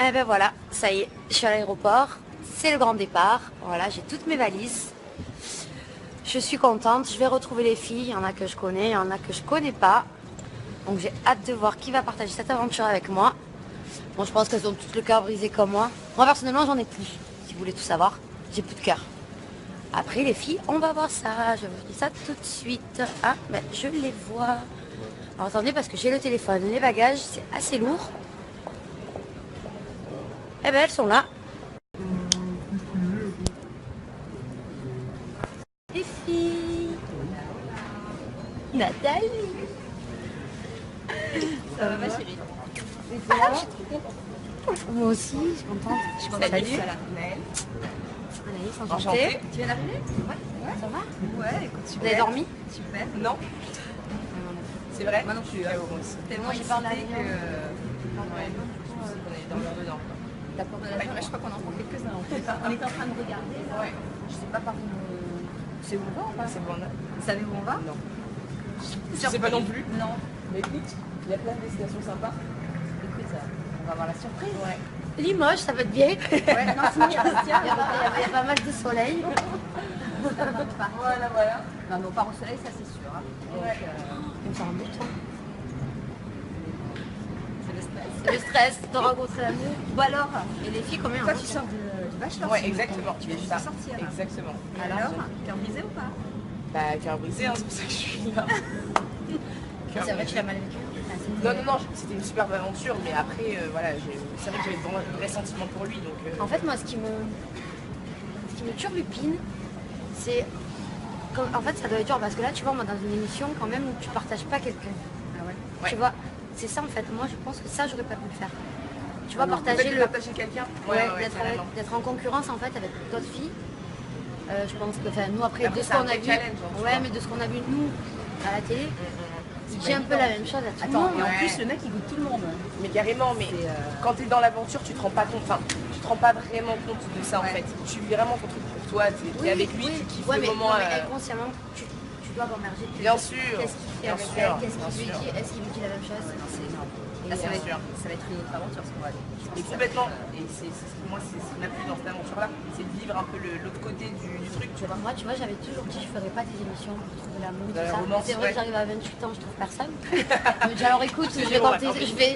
Eh ben voilà, ça y est, je suis à l'aéroport, c'est le grand départ, voilà, j'ai toutes mes valises. Je suis contente, je vais retrouver les filles, il y en a que je connais, il y en a que je connais pas. Donc j'ai hâte de voir qui va partager cette aventure avec moi. Bon, je pense qu'elles ont toutes le cœur brisé comme moi. Moi personnellement, j'en ai plus, si vous voulez tout savoir, j'ai plus de cœur. Après les filles, on va voir ça, je vous dis ça tout de suite. Ah, ben je les vois. Alors attendez, parce que j'ai le téléphone, les bagages, c'est assez lourd. Eh ben elles sont là. Les filles. Nathalie. Ça va ma chérie? Moi aussi, je suis contente. Je suis contente. Salut. Anaïs, enchantée. Enchantée. Tu viens d'arriver? Ouais, ça va? Ouais, écoute, super. Vous avez dormi? Super. Non. C'est vrai? Moi non plus. Tellement j'ai peur de excitée l'avion. Ouais, on est dormir dedans. T'as peur de l'avion? Je crois qu'on en prend quelques-uns en fait. On était en train de regarder là. Ouais. Je sais pas par où. C'est où on va ou pas? C'est bon. Vous savez où on va? Non. Je sais pas non plus. Non. Mais écoute, il y a plein de destinations sympas. Écoute, on va avoir la surprise. Ouais. Limoges, ça va être bien. Ouais, non, sinon il y a Il y a pas mal de soleil. Voilà. Non, mais on part au soleil, ça c'est sûr. Hein. Donc, Ouais. on s'en doute. Hein. C'est le stress. C'est le stress de rencontrer l'amour. Ou alors, et les filles, combien Toi, on tu sors du bachelor. Ouais, sinon. exactement. Tu viens juste de sortir. Exactement. Alors, cœur brisé ou pas? Bah, cœur brisé, hein, c'est pour ça que je suis là. C'est vrai que tu l'as mal vécu. Non, c'était une superbe aventure, mais après, voilà, c'est vrai que j'avais vraiment un vrai sentiment pour lui, donc... En fait, moi, ce qui me turlupine, c'est... En fait, ça doit être dur, parce que là, tu vois, moi, dans une émission, quand même, où tu partages pas quelqu'un. Ah ouais. Tu vois, c'est ça, en fait. Moi, je pense que ça, j'aurais pas pu le faire. Tu vois, Partager quelqu'un. d'être en concurrence, en fait, avec d'autres filles. Je pense que, enfin, nous, après, de ce c'est qu'on un a vrai vu... challenge, hein, Ouais, mais de ce qu'on a vu, nous, à la télé... Il dit un peu la même chose à tout le monde. Et en plus, le mec, il goûte tout le monde. Mais carrément, mais quand t'es dans l'aventure, tu te rends pas compte, enfin, tu te rends pas vraiment compte de ça en fait. Tu vis vraiment ton truc pour toi, t'es avec lui, tu kiffes le moment. Mais inconsciemment, tu dois t'emmerger. Bien sûr. Qu'est-ce qu'il fait avec elle? Qu'est-ce qu'il lui dit? Est-ce qu'il lui dit la même chose? C'est énorme. Là, ça va être une autre aventure, ce qu'on va vivre. Et complètement. Et moi, c'est ce qui m'a plu dans cette aventure-là, c'est de vivre un peu l'autre côté du truc, tu vois. Moi, tu vois, j'avais toujours dit je ferais pas des émissions pour trouver l'amour, tout la ça. romance, C'est vrai ouais. que j'arrive à 28 ans, je trouve personne. Je me dis alors écoute, je vais tenter, je vais.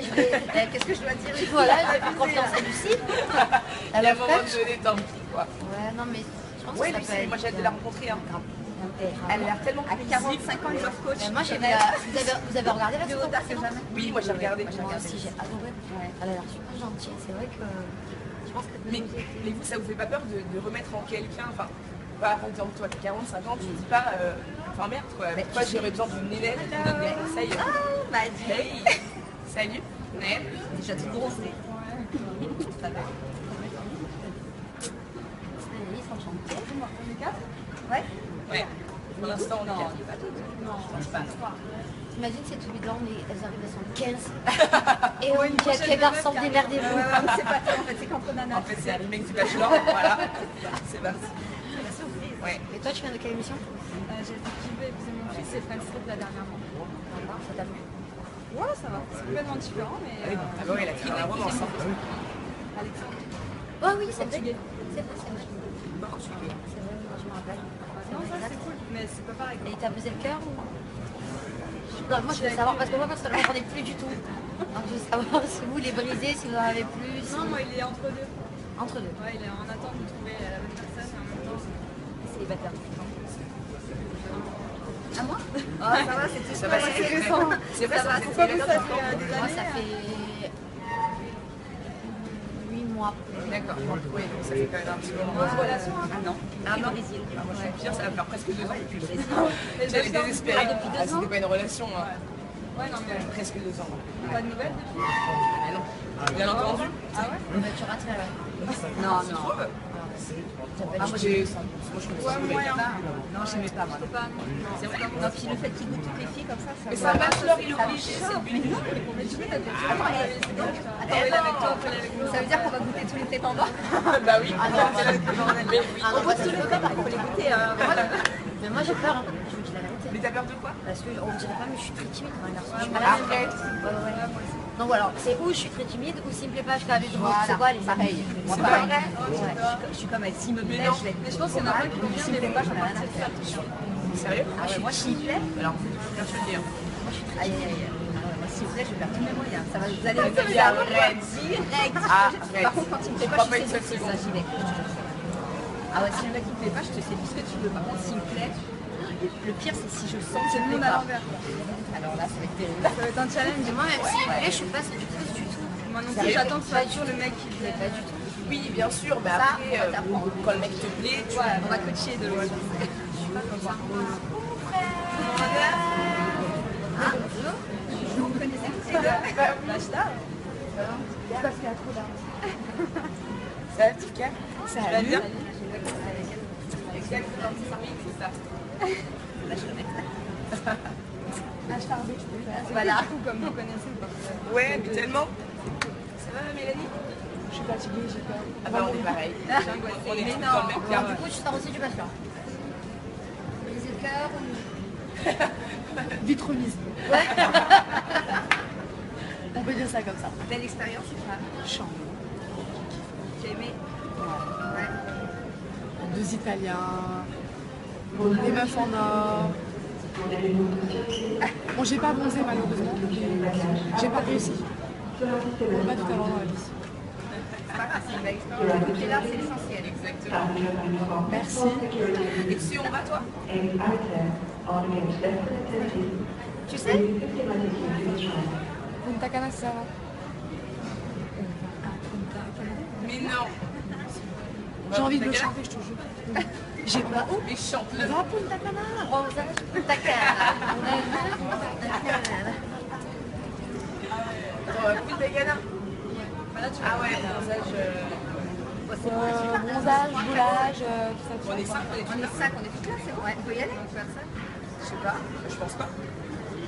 Qu'est-ce que je dois dire? Voilà, j'ai fait confiance à Lucie. Il y a un moment de détente, quoi. Ouais, non, mais je pense que Ouais, ça Lucie, peut moi j'ai hâte de la rencontrer. Hein. Elle a l'air tellement À 45 ans, il love coach. Moi, j'ai vous avez regardé la Plus photo retard que jamais. Oui, moi j'ai regardé. Moi aussi, j'ai adoré. Elle a l'air super gentille. C'est vrai que je pense que. Mais vous, ça vous fait pas peur de remettre en quelqu'un, enfin, pas par exemple, toi, t'as 45 ans, tu te dis pas, enfin merde quoi, moi j'aurais besoin d'une nénette qui me donne des conseils. Hey, salut, Nel. Déjà tout bronzé. Ça va. Annelise, enchantée. Ouais. Ouais, pour l'instant on est quatre. Non, Je pense pas. T'imagines, c'est tous les ans, mais elles arrivent, elles sont 15. Et on dit quel garçon, démerdez-vous. c'est pas toi, en fait, c'est qu'entre nanas. En fait, c'est un remake du Bachelor, voilà, c'est parti. Ouais. Et toi, tu viens de quelle émission? J'ai fait épouser mon fils et Friends Street la dernièrement. Ça t'a plu? Ouais, ça va. C'est complètement différent, mais. Ah bah ouais, elle a créé la romance. Alexandre. Oh oui, c'est vrai. Portugais. C'est vrai, c'est vrai. Portugais. C'est vrai, moi, je me rappelle. Non, ça c'est cool, mais c'est pas pareil. Et il t'a brisé le cœur ou... Non, moi, je veux savoir, parce que moi, personnellement, j'en ai plus du tout. Donc, je veux savoir si vous les brisez, si vous en avez plus. Si... Non, moi il est entre deux. Entre deux. Ouais, il est en attente de trouver la bonne personne et en même temps. Célibataire. À moi? Ah, ça va, c'est tout. Ça va, c'est récent. C'est vrai, ça va, Pourquoi vous, ça fait des Moi, ça années fait 8 mois. D'accord, oui, donc ça fait quand même un petit moment. Grosse relation, hein? Un an. Un an. Ah, moi je suis pire, ça va faire presque 2 ans depuis le Brésil. Et J'allais le désespérer. depuis 2 Ah, ans c'était pas une relation. Hein. Ouais, non, mais Presque 2 ans. pas de nouvelles depuis. Ah non. Bien entendu. Ah ouais? Mais tu rates la Non, Tu non. trouves Ah, moi j'ai. Moi je trouve ça Ouais, saoulé. moyen. Non, j'aimais pas, moi. Je peux pas, non. C'est vrai. Non, puis le fait qu'il goûte toutes les filles comme ça, Mais me- c'est un bachelor, il est obligé, c'est le but du jeu. Mais tu sais, t'as déjà parlé, c'est donc. Attends, il est avec toi, il est avec nous. Ça veut dire qu'on va goûter tous les prétendants. Bah oui. Ah non, C'est le bordel. Mais oui. Ah, On goûte tous les prétendants, il faut les goûter. Voilà. mais moi, j'ai peur. Hein. Je vous dis la vérité. Mais t'as peur de quoi? Parce qu'on dirait pas, mais je suis très timide quand un garçon. Je suis Ouais, pas là. Arrête. Ouais, ouais. Donc voilà, c'est où je suis très timide ou s'il me plaît pas, je fais avec Voilà, c'est quoi les pareil. Moi, C'est pareil. vrai. Ouais, je suis comme elle, s'il me plaît, non. je vais être. Mais je pense qu'il y en a plein qui vont bien, S'il me mais plaît pas, j'en ai rien à faire. Sérieux? Ah ouais, moi, s'il me plaît, Alors, bien sûr le dire. aïe aïe aïe. Ah ouais, moi, s'il me plaît, je vais faire tous mes moyens. Ça va, vous allez Ça vous veut dire arrête. direct. Arrête. Par contre, quand il me plaît Je pas, crois je pas sais une seule ça, j'y vais. Ah ouais, si le mec il me plaît pas, je te sais tout ce que tu veux. Par contre, s'il me plaît, le pire c'est si je sens que C'est je le me monde plaît à pas. l'envers. Alors là, ça va être terrible. Ça va être un challenge. Mais moi, même s'il me plaît, je suis pas séductrice du tout. Moi non plus, j'attends que ce soit toujours le mec qui Mais pas du tout. Oui, bien sûr, mais Ça, après, on va t'apprendre. quand le mec te plaît, tu Ouais, on va coacher de loin. Ah, bonjour. Vous me connaissez tous les deux? Lâche là. parce qu'il y a trop d'armes. ça va, Tika? Ça va bien? Exactement, c'est ça. Lâche le mec. H-Tard, tu peux faire. Voilà. Du coup, comme vous connaissez ou pas. Ouais, mais tellement. Ça va, Mélanie? Je suis fatiguée, j'ai peur. Ah bah on est pareil. Ah, On est mais tous non. dans le même Alors, cas. du coup, tu sors aussi du bachelor. Briser le cœur ou... Vite remise. On peut dire ça comme ça. Belle expérience ou pas? Chant. Tu as aimé? Ouais. Deux Italiens. Des meufs en or. Bon, j'ai pas bronzé malheureusement. J'ai pas réussi. On peut pas tout avoir dans la vie. C'est pas grave, c'est une belle expérience. Écoutez là, c'est l'essentiel. Exactement. Merci. Et tu sais où on va, toi? Tu sais? Punta Cana, ça va. Mais non. J'ai envie de le chanter, je te jure. J'ai pas. Oh, Mais chante-le. va Punta Cana. Rosage Punta Cana. Punta Cana. Ah ouais, bronzage. Bronzage, boulage, tout ça. On est 5, on est On est 5, on est tous là, c'est bon? Ouais, on peut y aller? On peut faire ça? Je sais pas, je pense pas.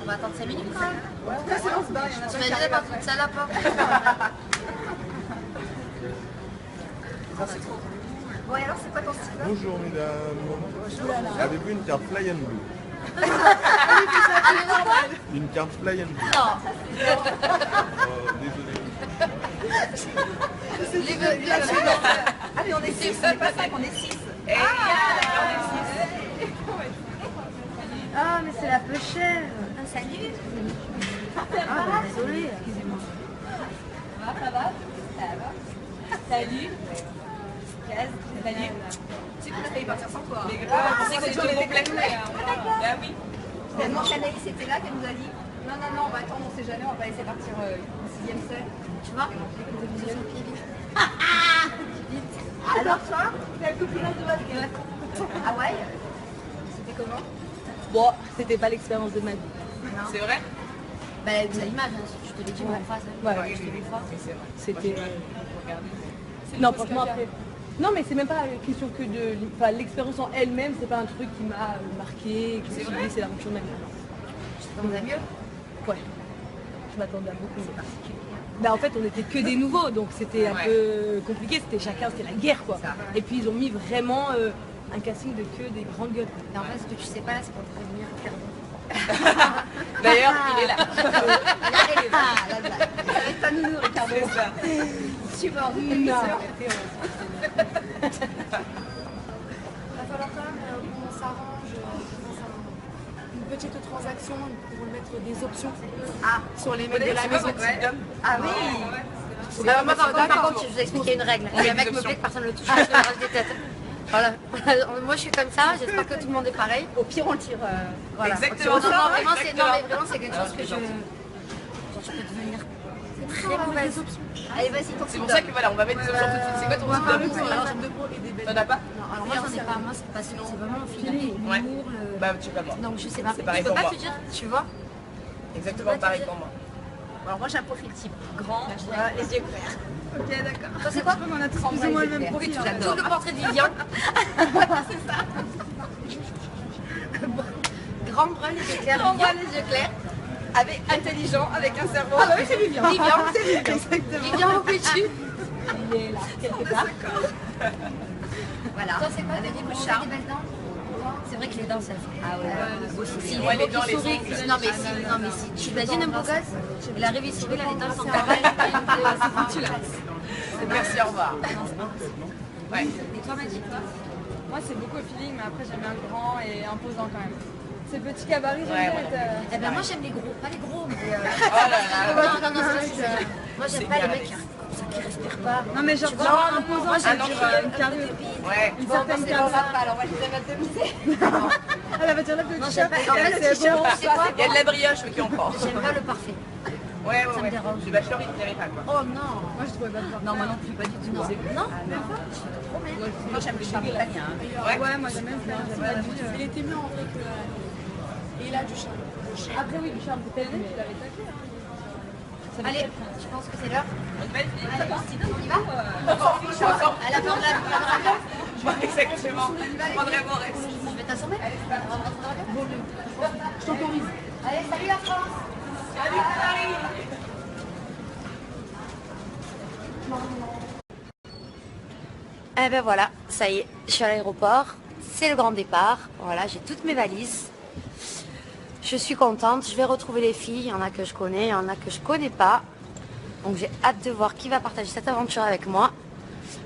On va attendre 5 minutes quand même. Ouais, c'est bon, c'est barré, il y en a Tu pas m'as qui dit arrivent pas après. toute ça là, pas. Bon, et alors, c'est quoi ton style là? Bonjour mesdames. Avez-vous une carte Fly and Blue? Une carte Fly and Blue. Non. Oh, désolé. Ah, mais on est 6, on n'est pas 5, on est 6. Ah, mais c'est la peu chère. Salut. Ah, désolée. Ça va? Salut. Salut. Salut. Tu sais qu'on a failli partir sans toi. Mais grave, on sait que c'est tout complet. Ah oui. Tellement qu'Anaïs était là qu'elle nous a dit non, non, non, on va attendre, on sait jamais, on va pas laisser partir une 6e seule. Tu vois? Alors toi, t'as le copinage de basket. Hawaï, c'était comment? Bon, c'était pas l'expérience de ma vie. C'est vrai? Bah, vous avez l'image, hein, je te l'ai dit en face. Hein. Ouais. Je l'ai vu. Mais c'est vrai. C'était. Regardez. Non, franchement, après. Non, mais c'est même pas une question que de. Enfin, l'expérience en elle-même, c'est pas un truc qui m'a marqué, que je me suis dit, c'est la rupture de ma vie. Je t'attendais mieux. Ouais. Je m'attendais à beaucoup mieux. Bah, en fait, on était que des nouveaux, donc c'était un Ouais. peu compliqué. C'était chacun, c'était la guerre, quoi. Et puis, ils ont mis vraiment un casting de que des grandes gueules. Et en fait, ce que tu sais pas là, c'est pour te prévenir, pardon. D'ailleurs, il est là. Ah, la blague. Ça va être pas nounou, Ricardo. C'est ça. Super, Non. non. Va falloir quand même qu'on s'arrange une petite transaction pour mettre des options sur les mecs de la maison. Ah oui. Moi, par contre, je vous expliquer une règle. Il y a un mec me plaît que personne ne le touche, je me rase des têtes. Voilà. Moi, je suis comme ça. J'espère que tout le monde est pareil. Au pire, on le tire. Voilà. Exactement. Non, non, vraiment, c'est Exactement. quelque chose que je peux devenir très mauvaise. Allez, vas-y, ton C'est pour ça que voilà, on va mettre des options tout de suite. C'est quoi ton style de pro? T'en as pas? Non, alors moi, j'en ai pas. Moi, c'est pas c'est vraiment mon feeling, Ouais. l'humour, le... Bah, tu peux pas. Donc, je sais pas. C'est pareil Je peux pour pas moi. te dire, tu vois. Exactement pareil pour moi. Alors moi j'ai un profil type grand, les yeux clairs. Ok, d'accord. Toi, c'est quoi? On a tous plus ou moins le même profil. Tout J'adore. le portrait de Vivian. Grand brun, les yeux clairs. On voit les yeux clairs, avec intelligent, avec un cerveau. Ah bah oui, c'est Vivian. Vivian. Exactement. Vivian, où es-tu? Il est là, quelque part. Voilà. Toi, c'est quoi? Avec T'as beaucoup de des charme. belles dents? C'est c'est vrai que les dents, ça fait. Ah ouais. Si Ouais, les les dents, beaux qui les sourient, ongles. non mais si tu imagines un beau gosse, il arrive, il sourit, là les dents sont cavales, c'est foutu là. Merci, au revoir. Ouais. Et toi, Magic, toi? Moi, c'est beaucoup au feeling, mais après, j'aime bien le grand et imposant quand même. Ces petits gabarits, j'aime Ouais, bien ouais. être... Eh ben moi j'aime les gros, pas les gros, mais Oh là là. non, moi j'aime pas les mecs qui respirent pas. Non, mais genre, Tu vois, genre imposant, moi, c'est j'aime dire bien. une carrure. Ouais. Une certaine carrure. alors moi je les aime à demi. Elle va dire là que Non, le j'aime t-shirt, pas. En fait, le c'est t-shirt, bon. tu sais quoi? Il y a de la brioche qui en prend. J'aime pas le parfait. Ouais, Ça me ouais. dérange. Le bachelor, il ne plairait pas, quoi. Oh non. Moi, je trouvais pas de Non, moi non plus, pas du tout. Non, non, même pas. Trop bien. Moi, j'aime le charme italien. Ouais. Ouais, moi, j'aime bien faire Il était mieux en vrai que et il a du charme. Après, oui, du charme, peut-être, mais il avait taclé. Allez, je pense que c'est l'heure. Une belle fille. Allez, on y va? Attends. À la fin de la Exactement. Je prendrai mon reste. je vais t'assommer. Je t'autorise. Allez, salut la France. Salut, Paris. Eh ben voilà, ça y est, je suis à l'aéroport. C'est le grand départ. Voilà, j'ai toutes mes valises. Je suis contente, je vais retrouver les filles. Il y en a que je connais, il y en a que je connais pas. Donc j'ai hâte de voir qui va partager cette aventure avec moi.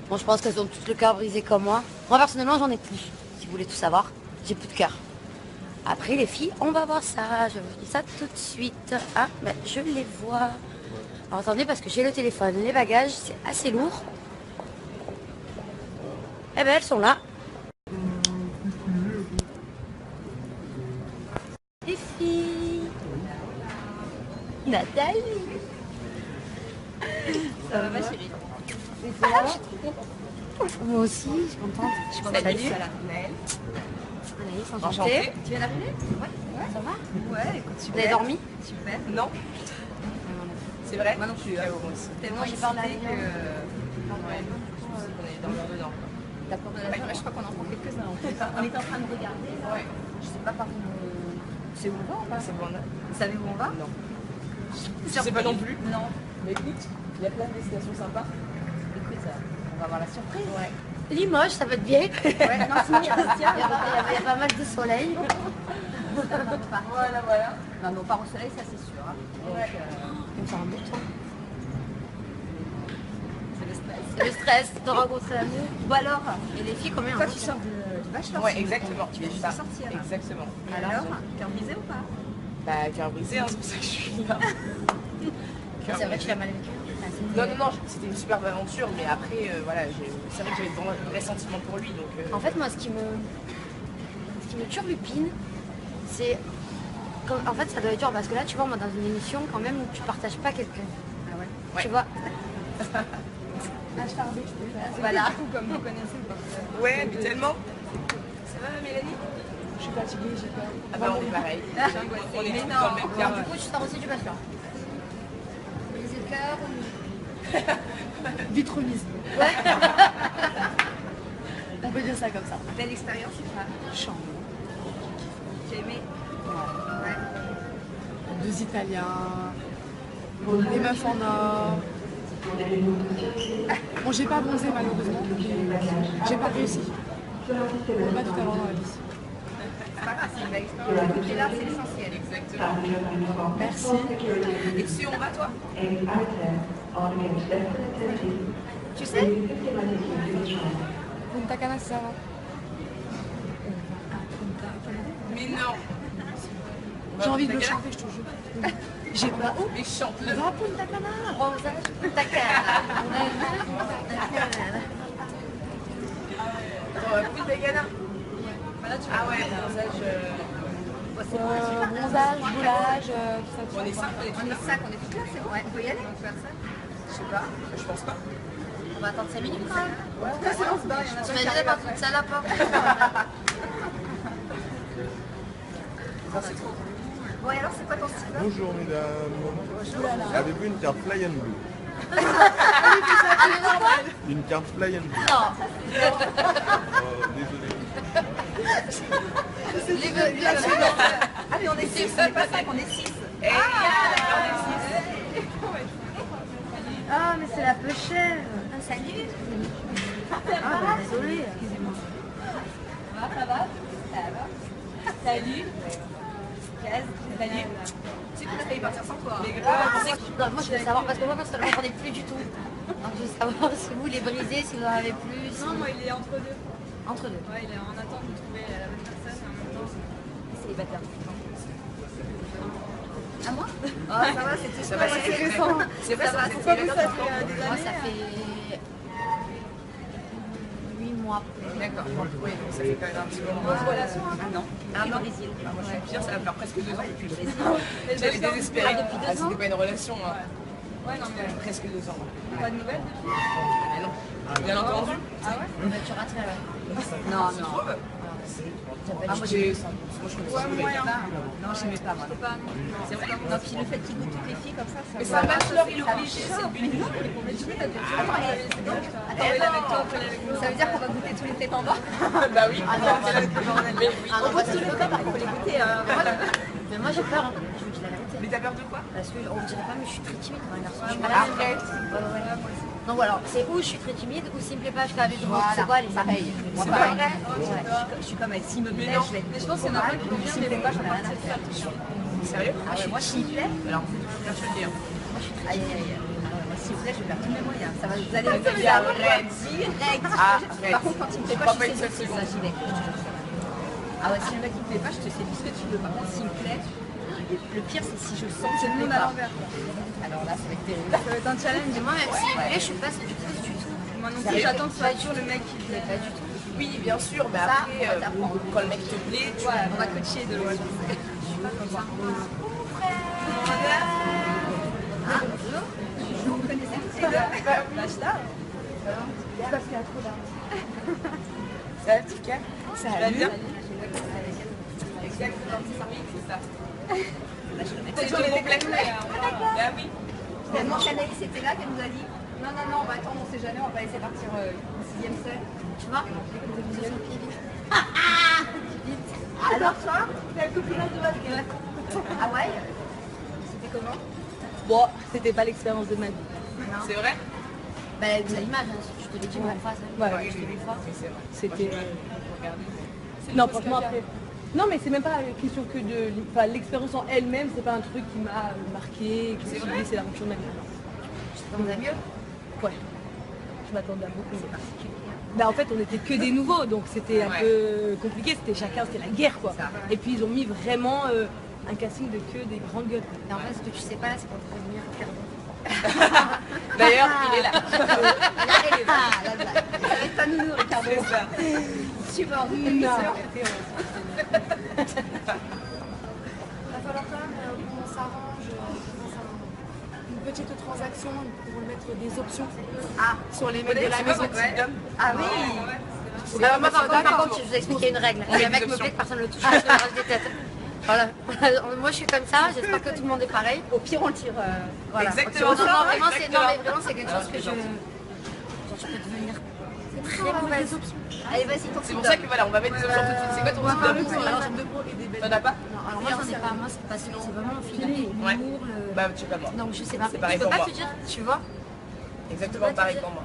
Bon, je pense qu'elles ont toutes le cœur brisé comme moi. Moi personnellement, j'en ai plus. Si vous voulez tout savoir, j'ai plus de cœur. Après les filles, on va voir ça. Je vous dis ça tout de suite. Ah, ben je les vois. Alors attendez, parce que j'ai le téléphone, les bagages, c'est assez lourd. Eh ben elles sont là. Les filles. Nathalie. Ça va ma chérie? Ah, je suis trop contente. Moi aussi, je suis contente. Je suis contente. Salut. Anaïs, enchantée. Enchantée. Tu viens d'arriver? Ouais. Ça va? Ouais, écoute, Vous super. avez dormi? Super. Non. C'est vrai? Moi non plus. Ah, moi aussi. Tellement j'ai peur de excitée l'avion. Ouais. On allait dormir dedans. T'as peur de l'avion? Je crois qu'on en prend quelques-uns en fait. On est en train de regarder. Là. Ouais. Je sais pas par où. C'est où on va ou pas? C'est bon, là? Vous savez où on va? Non. Je sais pas non plus. Non. Mais écoute, il y a plein de destinations sympas. Écoute, on va avoir la surprise. Ouais. Limoges, ça va être bien. Ouais, non, sinon il y a Bastia. Il y a pas mal de soleil. Voilà, voilà. Non, mais on part au soleil, ça c'est sûr. Hein. Donc, Ouais. Comme ça, en temps. c'est le stress. C'est le stress de rencontrer l'amour. Ou alors, Et les filles, combien? toi tu sors du bachelor. Ouais, sinon. exactement. Tu viens juste de sortir. Exactement. Alors, cœur brisé ou pas? Bah, cœur brisé, hein, c'est pour ça que je suis là. Cœur C'est vrai que tu brisé. l'as mal vécu. Non, non, non, c'était une superbe aventure, mais après, voilà, c'est vrai que j'avais vraiment un vrai sentiment pour lui, donc... En fait, moi, ce qui me turlupine, c'est... En fait, ça doit être dur, parce que là, tu vois, moi, dans une émission, quand même, où tu partages pas quelqu'un. Ah ouais. Ouais. Tu vois? Voilà. Du coup, comme vous connaissez ou pas? Ouais, mais tellement. Ça va, Mélanie? Je suis fatiguée, j'ai peur. Ah bah, on est pareil. On est Mais tous non. dans le même Alors, cas. du coup, tu sors aussi du bachelor. Briser le cœur ou... Vite remise. On peut dire ça comme ça. Belle expérience ou pas? Chambre. J'ai aimé. Deux Italiens. Des meufs en or. Bon, j'ai pas bronzé malheureusement. Mais j'ai pas réussi. On peut pas tout avoir dans la vie. C'est pas grave, c'est une belle expérience. Et là, c'est l'essentiel. Exactement. Merci. Et si on va, toi? Tu sais? Punta Cana, c'est ça, hein. Mais non. J'ai envie de le chanter, je te jure. J'ai pas. Oh, Mais chante-le. va à Punta Cana. Rosage, Punta Cana. Punta Cana. Ah ouais, bronzage... Bronzage, boulage, tout ça. On est 5, On est 5, on est toutes là, c'est bon? On peut y aller? On peut faire ça? Je sais pas, je pense pas. On va attendre 5 minutes quand même. Ouais, c'est bon, c'est bon, il y en a Tu pas m'as qui dit arrivent pas après. toute ça là, pas. Bon, et alors, c'est quoi ton style? Bonjour mesdames. Avez-vous une carte Fly and Blue? Une carte Fly and Blue. Non. Oh, désolé. Ah, mais on est 6, on n'est pas 5, on est 6. Ah, mais c'est la peu chère. Ah, salut. Ah, bah, désolée. Ça va? Ça va? Salut. Case, salut. Tu sais qu'on a failli partir sans toi. Mais grave. Non, moi je veux savoir parce que moi personnellement j'en ai plus du tout. Donc je veux savoir si vous les brisez, si vous en avez plus. Si... Non, moi il est entre deux. Entre deux. Ouais, il est en attente de trouver la bonne personne en même temps. Célibataire. À moi? Oh, ça va, c'était Ça va, c'est récent. C'est vrai, ça va, Pourquoi vous, ça fait des Moi années? ça fait 8 mois. D'accord. Oui, donc ça fait quand même un petit moment. Bonne relation, hein? Non. Ah non, Brésil. Ah, moi je suis pire, ça va faire presque 2 ans depuis le Brésil. Et J'allais désespérer. depuis 2 Ah, c'était ans pas une relation. Hein. Ouais, non, mais Presque 2 ans. pas de nouvelles depuis? Ah non. Bien entendu. Ah ouais? Bah, tu raterais là. Non, Tu non. trouves Ah, moi je connais pas. Moyen. Non, je n'aimais pas moi. Pas, non. C'est vrai. Non, puis le fait qu'il goûte toutes les filles comme ça, Mais ça bachelor, il est obligé, c'est le but. Mais tu veux, t'as déjà Attends, elle est avec toi, elle est avec nous. Ça veut dire qu'on va goûter tous les prétendants? Bah oui. Mais oui. On voit tous les prétendants, il faut les goûter. Mais moi j'ai peur, hein. Je vous dis la vérité. Mais t'as peur de quoi? Parce que on dirait pas, mais je suis très timide comme un garçon. Je suis Ouais, pas la même. Arrête. Ouais. Donc voilà, c'est où je suis très timide ou s'il me plaît pas, je suis avec vous. C'est quoi les pareil. C'est pas vrai. Je suis comme avec s'il me plaît, Mais non. je vais. Mais je pense qu'il y en a plein qui vont bien, mais moi j'en ai rien à faire. Sérieux? Ah ouais, moi s'il me plaît, Alors, là je te le dis. aïe aïe aïe. Moi s'il me plaît, je vais faire tous mes moyens. Ça va, vous allez Ça veut dire arrête. direct. Arrête. Par contre, quand il me plaît Je pas, crois pas je une sais seule que ça, j'y vais. Ah ouais, si le mec il me plaît pas, je te sais tout ce que tu veux. Par contre, s'il me plaît, le pire c'est si je sens que je ne plaît pas. Alors là, ça va être terrible. Ça va être un challenge. Et moi, même s'il me plaît, je suis pas du tout. Moi non plus, j'attends que ce soit toujours le mec qui me plaît pas du tout. Oui, bien sûr, mais Ça, après, on va t'apprendre. quand le mec te plaît, tu Ouais, on va coacher de loin. Je suis pas comme ça. Ah, bonjour. Vous connaissez tous les deux? Lâche là. Parce qu'il y a trop d'argent. ça va, petit cas? Ça va bien? Exactement, c'est ça. C'est ton complet. Ah oui. Tellement qu'Anaïs était là qu'elle nous a dit non, non, non, on va attendre, on sait jamais, on va pas laisser partir en 6ème seul. Tu vois? Alors toi, t'as le copinage de basket. Hawaï, c'était comment? Bon, c'était pas l'expérience de ma vie. C'est vrai? Bah, vous avez l'image, hein, je te l'ai dit en face. Hein. Ouais, Oui, je l'ai vu. C'est vrai. c'était. Regardez. Non, franchement, après. Non, mais c'est même pas une question que de. Enfin, l'expérience en elle-même, c'est pas un truc qui m'a marqué, que je me suis dit, c'est la rupture de ma vie. Ça vous a mieux? Ouais. Je m'attendais à beaucoup. C'est particulier. Bah, en fait, on était que des nouveaux, donc c'était un peu compliqué. C'était la guerre, quoi. Et puis, ils ont mis vraiment un casting de que des grandes gueules. Et en fait, ce que tu sais pas là, c'est pour te prévenir, pardon. D'ailleurs, il est là. La blague. Ça va être ta nounou, Ricardo. C'est ça. Super. Il va falloir quand même qu'on s'arrange une petite transaction pour mettre des options sur les mecs de la maison. Ah oui. Alors, moi, par contre, je vais vous expliquer une règle. Il y a un mec me plaît que personne ne le touche, je me rase des têtes. Voilà. Moi, je suis comme ça, j'espère que tout le monde est pareil. Au pire, on le tire. Voilà. Exactement. Non, non, vraiment, c'est quelque chose que je peux devenir très mauvaise. Allez, vas-y, ton C'est pour ça que voilà, on va mettre des options tout de suite. C'est quoi ton On va faire le option? tour la robe de peau et des belles. T'en as pas? Non, alors moi, j'en ai pas. Moi, c'est pas c'est vraiment le feeling, Ouais. l'humour, Bah, tu sais pas moi. Donc, je sais pas. C'est pareil Je peux pour pas moi. te dire, tu vois. Exactement pareil pour moi.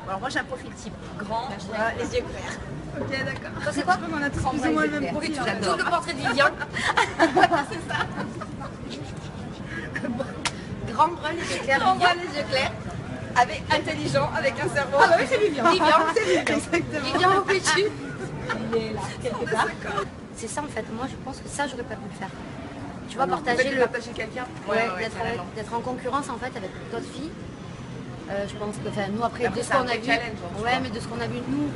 Alors moi j'ai un profil type grand, les yeux clairs. Ok d'accord. Toi, c'est quoi? On a tous plus ou moins le même profil. Oui, tout le portrait de Vivian. Grand brun, les yeux clairs. On voit les yeux clairs, avec intelligent, avec un cerveau. Ah bah oui, c'est Vivian. Vivian, c'est Vivian. Exactement. Vivian au pétu. Il est là, quelque part. C'est ça en fait. Moi, je pense que ça, j'aurais pas pu le faire. Tu vois, Peut-être partager le. partager quelqu'un? Ouais, d'être en concurrence en fait avec d'autres filles. Je pense que nous après, Après, de ce c'est un qu'on a vrai vu, challenge, je ouais, mais de ce qu'on a vu nous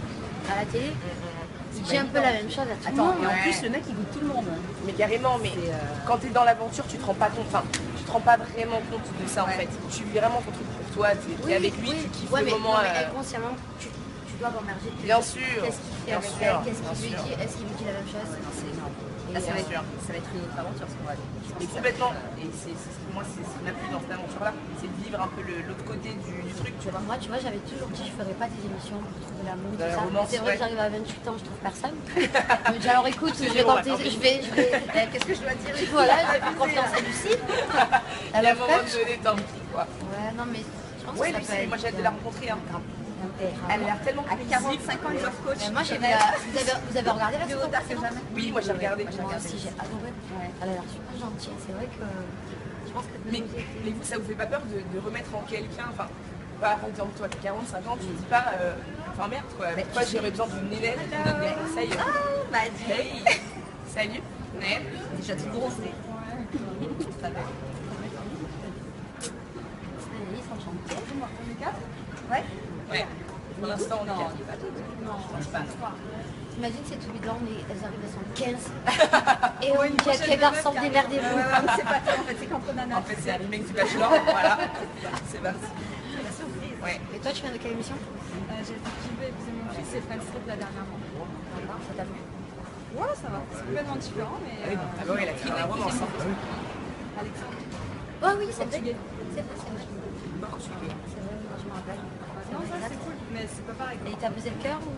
à la télé, j'ai un peu la même chose à tout le Attends, monde. et en Ouais. plus le mec il goûte tout le monde. Mais carrément, mais quand t'es dans l'aventure, tu te rends pas compte, enfin, tu te rends pas vraiment compte de ça en fait. Tu vis vraiment ton truc pour toi, t'es avec lui, tu kiffes ouais, le mais, moment. non, mais inconsciemment, tu dois emmerger. Bien sûr, Qu'est-ce qu'il fait bien avec sûr, elle? Qu'est-ce bien qu'il lui sûr. dit? Est-ce qu'il lui dit la même chose? C'est énorme. Là, ça va Bien sûr. être une autre aventure ce qu'on va vivre. Mais complètement. Et moi, c'est ce qui m'a plu dans cette aventure-là, c'est de vivre un peu l'autre côté du truc, tu vois. Moi, tu vois, j'avais toujours dit je ferais pas des émissions pour trouver l'amour, tout La ça. romance, C'est vrai ouais. que j'arrive à 28 ans, je trouve personne. Je me dis alors écoute, je vais tenter, je vais. Qu'est-ce que je dois dire? Voilà, j'ai fait confiance à Lucie. Il y a un moment donné, tant pis, quoi. Ouais, non, mais je pense Ouais, que ça lui, peut être moi j'ai hâte de la rencontrer. Hein. Elle a l'air tellement À 45 ans, les love coach. Moi, vous avez regardé la Plus photo audace que jamais. Oui, moi j'ai regardé. Moi aussi, j'ai adoré. Elle a l'air super gentille. C'est vrai que je pense que Mais vous, ça vous fait pas peur de remettre en quelqu'un, enfin, pas par exemple toi, 40, 50, tu te dis pas, enfin merde quoi, pourquoi j'aurais besoin d'une Nénette qui me donne des conseils. Hey, salut, Nénette. Déjà tout bronzé. ils sont gentils. Ouais. Ouais, pour l'instant on est Non, quatre. on n'est pas toutes. Non, je pense pas. T'imagines, c'est tout bidon, mais elles arrivent, elles sont 15. Et on dit à quel garçon, démerdez-vous. C'est pas toi, en fait, c'est contre Nana. En fait, c'est un remake du Bachelor, voilà, c'est parti. C'est la surprise. Ouais. Et toi, tu viens de quelle émission? J'ai vais épouser mon fils et Friends Strip la dernièrement. Ça t'a plu? Ouais, ça va. C'est complètement différent, mais. Ah bah ouais, la créé un romance. Alexandre. Oh oui, c'est vrai. Portugais. C'est vrai, c'est vrai. C'est vrai, je me rappelle. Non, ça c'est cool, mais c'est pas pareil. Et il t'a brisé le cœur ou...